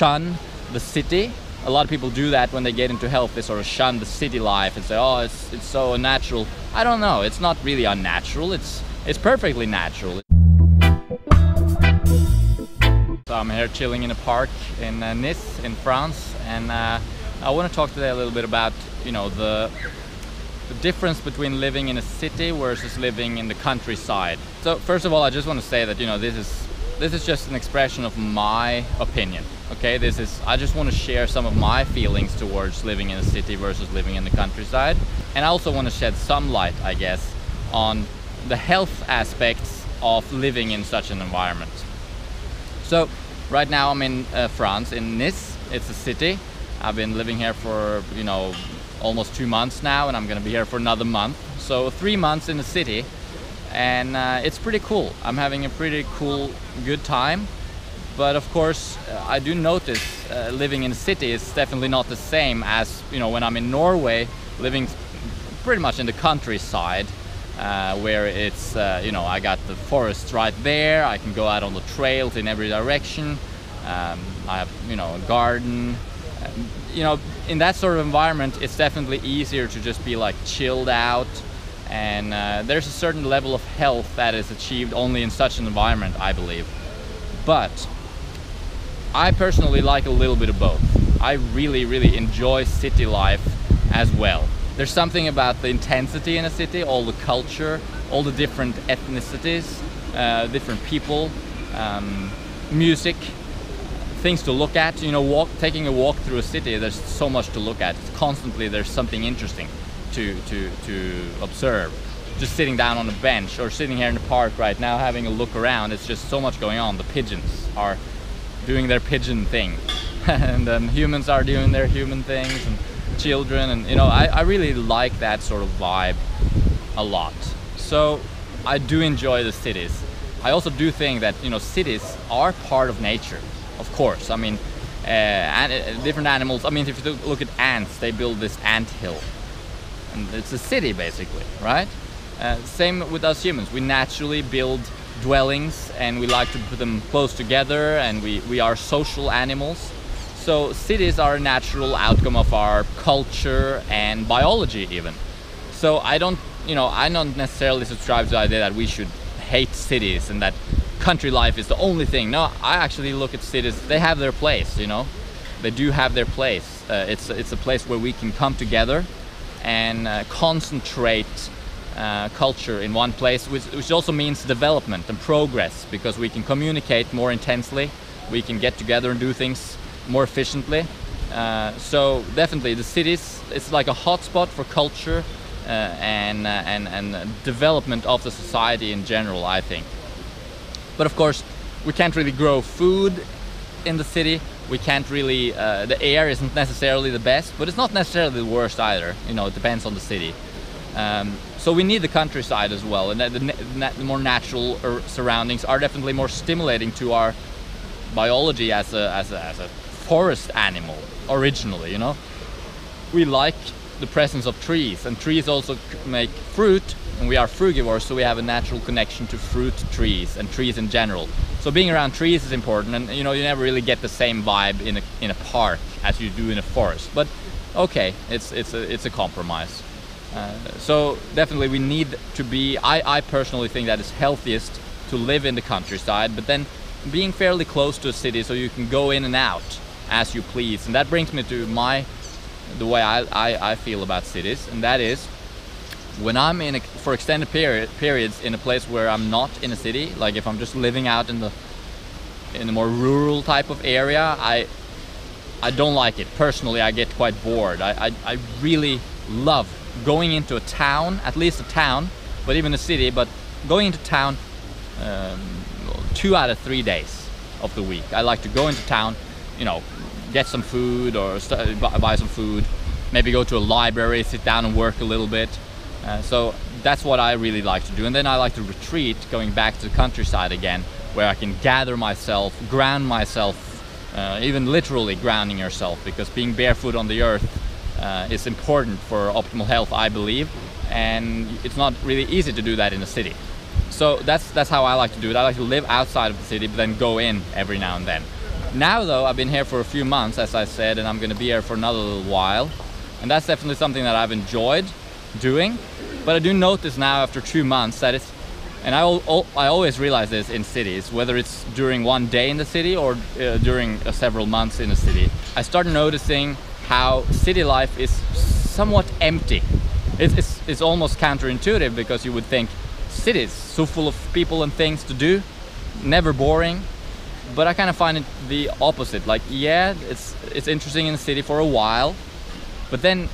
shun the city. A lot of people do that when they get into health. They sort of shun the city life and say, oh, it's so unnatural. I don't know. It's not really unnatural. It's perfectly natural. So I'm here chilling in a park in Nice in France, and I want to talk today a little bit about, you know, the difference between living in a city versus living in the countryside. So first of all, I just want to say that, you know, this is just an expression of my opinion. Okay, I just want to share some of my feelings towards living in a city versus living in the countryside, and I also want to shed some light, I guess, on the health aspects of living in such an environment. So right now I'm in France, in Nice. It's a city. I've been living here for, you know, almost 2 months now, and I'm gonna be here for another month. So 3 months in the city, and it's pretty cool. I'm having a pretty cool, good time. But of course, I do notice living in a city is definitely not the same as, you know, when I'm in Norway, living pretty much in the countryside, where it's, you know, I got the forests right there. I can go out on the trails in every direction. I have, you know, a garden. You know, in that sort of environment, it's definitely easier to just be like chilled out. And there's a certain level of health that is achieved only in such an environment, I believe. But I personally like a little bit of both. I really, really enjoy city life as well. There's something about the intensity in a city, all the culture, all the different ethnicities, different people, music, things to look at. You know, taking a walk through a city, there's so much to look at. Constantly there's something interesting to observe. Just sitting down on a bench or sitting here in the park right now having a look around, it's just so much going on. The pigeons are doing their pigeon thing and then humans are doing their human things, and children, and you know, I really like that sort of vibe a lot. So I do enjoy the cities. I also do think that, you know, cities are part of nature, of course. I mean, different animals, I mean, if you look at ants, they build this ant hill, and it's a city basically, right? Same with us humans. We naturally build dwellings and we like to put them close together, and we are social animals. So cities are a natural outcome of our culture and biology even. So I don't necessarily subscribe to the idea that we should hate cities and that country life is the only thing. No, I actually look at cities, they have their place, you know. They do have their place. It's a place where we can come together and concentrate culture in one place, which also means development and progress, because we can communicate more intensely, we can get together and do things more efficiently. So definitely the cities, it's like a hotspot for culture and development of the society in general, I think. But of course, we can't really grow food in the city. We can't really, the air isn't necessarily the best, but it's not necessarily the worst either. You know, it depends on the city. So we need the countryside as well, and the more natural surroundings are definitely more stimulating to our biology as a forest animal originally. You know, we like the presence of trees, and trees also make fruit, and we are frugivores, so we have a natural connection to fruit trees and trees in general. So being around trees is important, and you know, you never really get the same vibe in a park as you do in a forest. But okay, it's a compromise. So definitely we need to be, I personally think that it's healthiest to live in the countryside, but then being fairly close to a city so you can go in and out as you please. And that brings me to the way I feel about cities, and that is when I'm for extended periods in a place where I'm not in a city, like if I'm just living out in the more rural type of area, I don't like it. Personally, I get quite bored. I really love going into a town, at least a town, but even a city, but going into town 2 out of 3 days of the week. I like to go into town, you know, get some food or buy some food, maybe go to a library, sit down and work a little bit. So that's what I really like to do. And then I like to retreat, going back to the countryside again, where I can gather myself, ground myself, even literally grounding yourself, because being barefoot on the earth is important for optimal health, I believe, and it's not really easy to do that in a city. So that's how I like to do it. I like to live outside of the city, but then go in every now and then. Now though, I've been here for a few months, as I said, and I'm going to be here for another little while, and that's definitely something that I've enjoyed doing. But I do notice now after 2 months that it's, and I always realize this in cities, whether it's during one day in the city or during several months in the city, I start noticing how city life is somewhat empty. It's almost counterintuitive, because you would think cities so full of people and things to do, never boring. But I kind of find it the opposite. Like, yeah, it's interesting in the city for a while, but then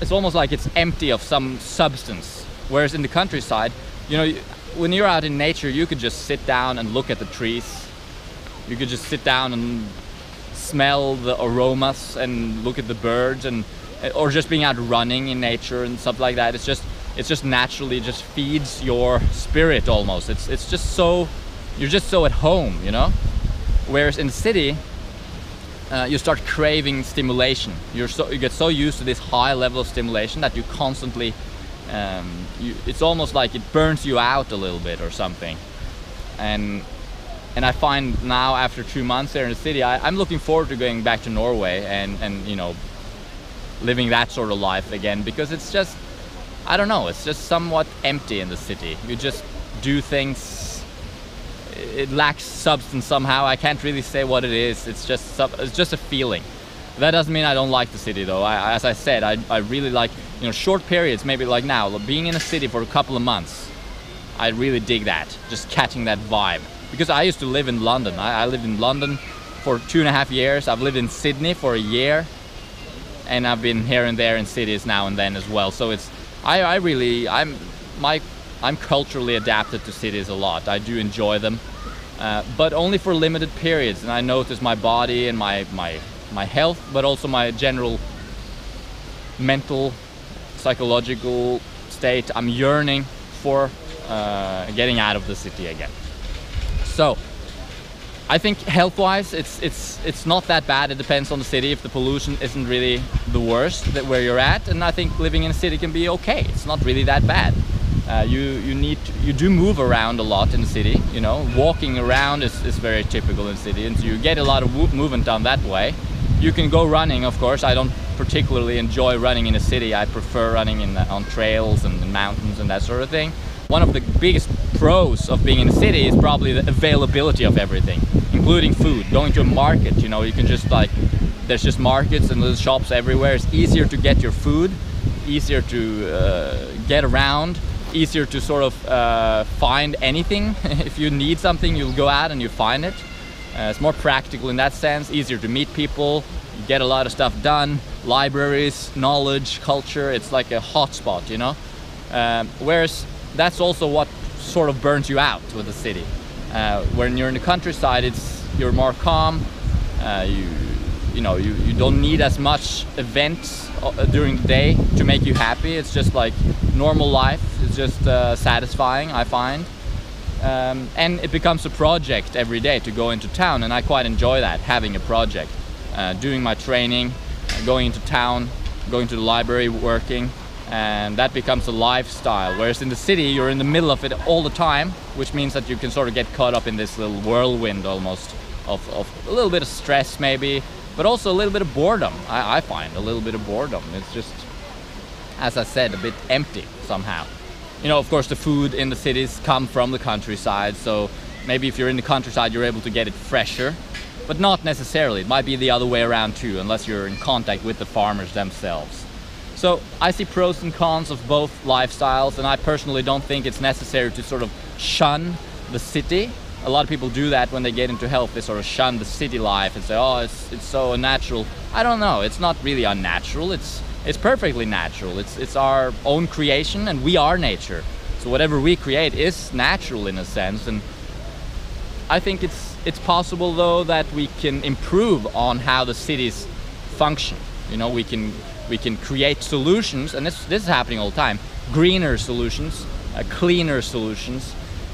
it's almost like it's empty of some substance. Whereas in the countryside, you know, when you're out in nature, you could just sit down and look at the trees. You could just sit down and smell the aromas and look at the birds, and or just being out running in nature and stuff like that. It's just naturally just feeds your spirit almost. It's just so, you're just so at home, you know. Whereas in the city, you start craving stimulation. You get so used to this high level of stimulation that you constantly, it's almost like it burns you out a little bit or something. And I find now, after 2 months there in the city, I'm looking forward to going back to Norway and you know, living that sort of life again, because it's just, I don't know, it's just somewhat empty in the city. You just do things, it lacks substance somehow. I can't really say what it is. It's just a feeling. That doesn't mean I don't like the city though. As I said, I really like, you know, short periods, maybe like now, being in a city for a couple of months. I really dig that, just catching that vibe. Because I used to live in London. I lived in London for 2.5 years. I've lived in Sydney for a year. And I've been here and there in cities now and then as well. So it's, I'm culturally adapted to cities a lot. I do enjoy them, but only for limited periods. And I notice my body and my health, but also my general mental, psychological state. I'm yearning for getting out of the city again. So I think health-wise, it's not that bad. It depends on the city. If the pollution isn't really the worst where you're at, and I think living in a city can be okay. It's not really that bad. You do move around a lot in the city. You know, walking around is very typical in the city, and so you get a lot of movement done that way. You can go running, of course. I don't particularly enjoy running in a city. I prefer running on trails and mountains and that sort of thing. One of the biggest pros of being in a city is probably the availability of everything, including food. Going to a market, you know, you can just like, there's just markets and little shops everywhere. It's easier to get your food, easier to get around, easier to sort of find anything. If you need something, you'll go out and you find it. It's more practical in that sense, easier to meet people, you get a lot of stuff done, libraries, knowledge, culture. It's like a hotspot, you know. Whereas that's also what sort of burns you out with the city. When you're in the countryside, you're more calm. You know, you don't need as much events during the day to make you happy. It's just like normal life. It's just satisfying, I find. And it becomes a project every day to go into town, and I quite enjoy that, having a project. Doing my training, going into town, going to the library, working, and that becomes a lifestyle. Whereas in the city, you're in the middle of it all the time, which means that you can sort of get caught up in this little whirlwind almost of a little bit of stress maybe, but also a little bit of boredom. I find a little bit of boredom. It's just, as I said, a bit empty somehow. You know, of course, the food in the cities come from the countryside, so maybe if you're in the countryside, you're able to get it fresher, but not necessarily. It might be the other way around too, unless you're in contact with the farmers themselves. So I see pros and cons of both lifestyles, and I personally don't think it's necessary to sort of shun the city. A lot of people do that when they get into health. They sort of shun the city life and say, oh, it's so unnatural. I don't know, it's not really unnatural. It's perfectly natural. It's our own creation, and we are nature. So whatever we create is natural in a sense, and I think it's possible though that we can improve on how the cities function. You know, we can create solutions, and this is happening all the time. Greener solutions, cleaner solutions,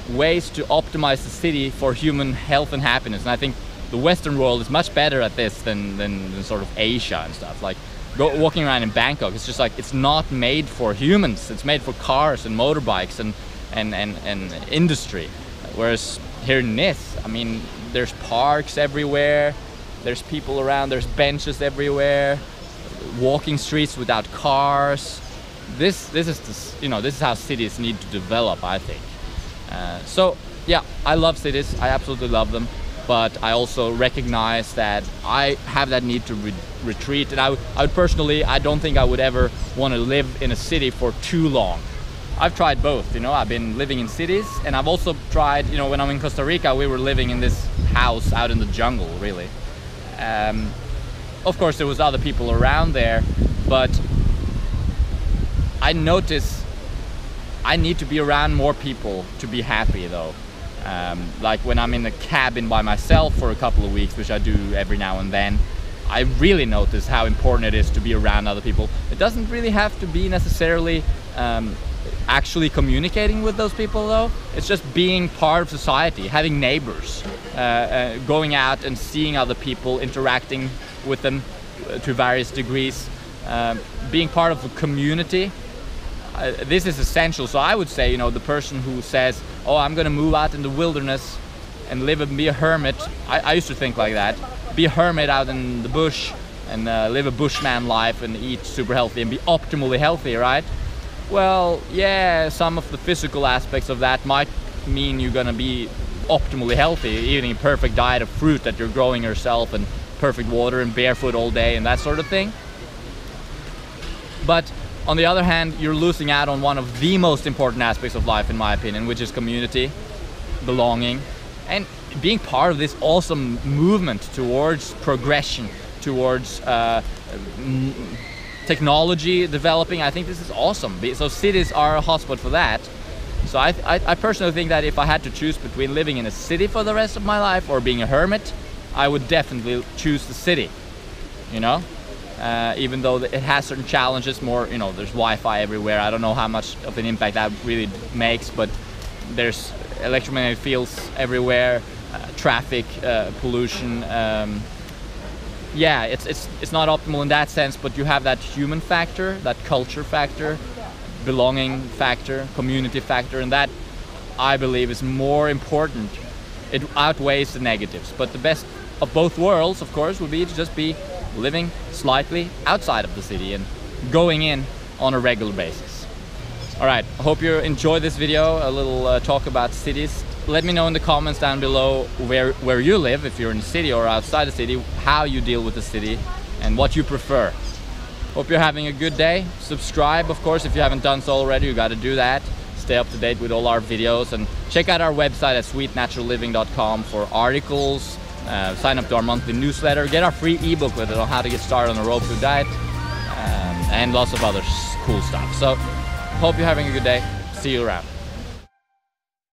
ways to optimize the city for human health and happiness. And I think the Western world is much better at this than sort of Asia and stuff. Like walking around in Bangkok, it's just like, it's not made for humans. It's made for cars and motorbikes and industry. Whereas here in Nis, I mean, there's parks everywhere, there's people around, there's benches everywhere, walking streets without cars. This is this is how cities need to develop, I think. So yeah, I love cities. I absolutely love them. But I also recognize that I have that need to retreat. And I would personally, I don't think I would ever want to live in a city for too long. I've tried both, I've been living in cities, and I've also tried, when I'm in Costa Rica, we were living in this house out in the jungle, really. Of course, there was other people around there, but I notice I need to be around more people to be happy, though. Like when I'm in a cabin by myself for a couple of weeks, which I do every now and then, I really notice how important it is to be around other people. It doesn't really have to be necessarily actually communicating with those people, though. It's just being part of society, having neighbors, going out and seeing other people, interacting with them to various degrees, being part of a community. This is essential. So I would say, the person who says, oh, I'm gonna move out in the wilderness and live and be a hermit. I used to think like that. Be a hermit out in the bush and live a bushman life and eat super healthy and be optimally healthy, right? Well, yeah, some of the physical aspects of that might mean you're gonna be optimally healthy, eating a perfect diet of fruit that you're growing yourself and perfect water and barefoot all day and that sort of thing. But on the other hand, you're losing out on one of the most important aspects of life, in my opinion, which is community, belonging, and being part of this awesome movement towards progression, towards technology developing. I think this is awesome. So cities are a hotspot for that. So I personally think that if I had to choose between living in a city for the rest of my life or being a hermit, I would definitely choose the city, even though it has certain challenges, more, there's Wi-Fi everywhere. I don't know how much of an impact that really makes, but there's electromagnetic fields everywhere, traffic, pollution. Yeah, it's not optimal in that sense, but you have that human factor, that culture factor, belonging factor, community factor, and that, I believe, is more important. It outweighs the negatives, but the best of both worlds, of course, would be to just be living slightly outside of the city and going in on a regular basis. All right, I hope you enjoyed this video, a little talk about cities. Let me know in the comments down below where you live, if you're in the city or outside the city, how you deal with the city and what you prefer. Hope you're having a good day. Subscribe, of course, if you haven't done so already. You got to do that. Stay up to date with all our videos, and check out our website at sweetnaturalliving.com for articles. Sign up to our monthly newsletter, get our free ebook with it on how to get started on a raw food diet, and lots of other cool stuff. So hope you're having a good day. See you around.